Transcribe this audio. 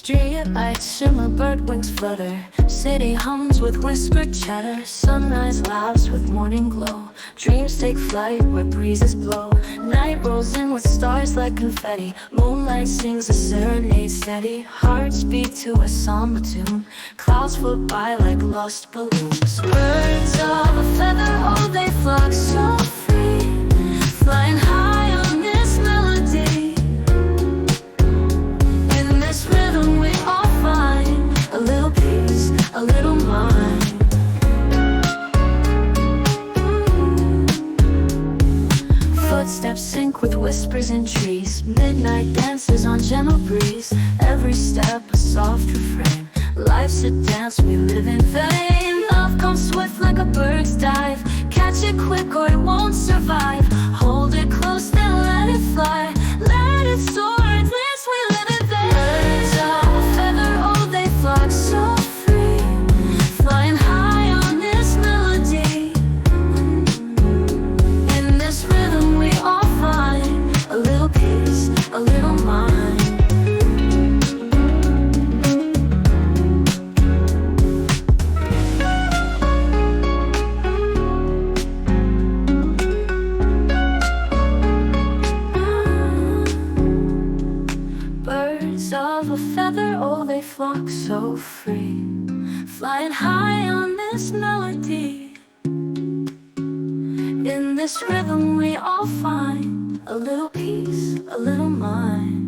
Street lights shimmer, bird wings flutter. City hums with whispered chatter. Sunrise laughs with morning glow. Dreams take flight where breezes blow. Night rolls in with stars like confetti. Moonlight sings a serenade steady. Hearts beat to a samba tune. Clouds float by like lost balloons. Birds of a feather, oh they flock so free, flying high on this melody. In this rhythm we all find a little peace, a little mind. Footsteps sync with whispers in trees. Midnight dances on gentle breeze. Every step a soft refrain. Life's a dance we live in vain. Love comes swift like a bird's dive. Catch it quick or it won't survive. Hold it close then let it fly. Let it soar, at least we live it there. Birds of a feather, oh they flock so free, flying high on this melody. In this rhythm we all find a little peace, a little mind. Birds of a feather, oh they flock so free, flying high on this melody. In this rhythm we all find a little peace, a little mind.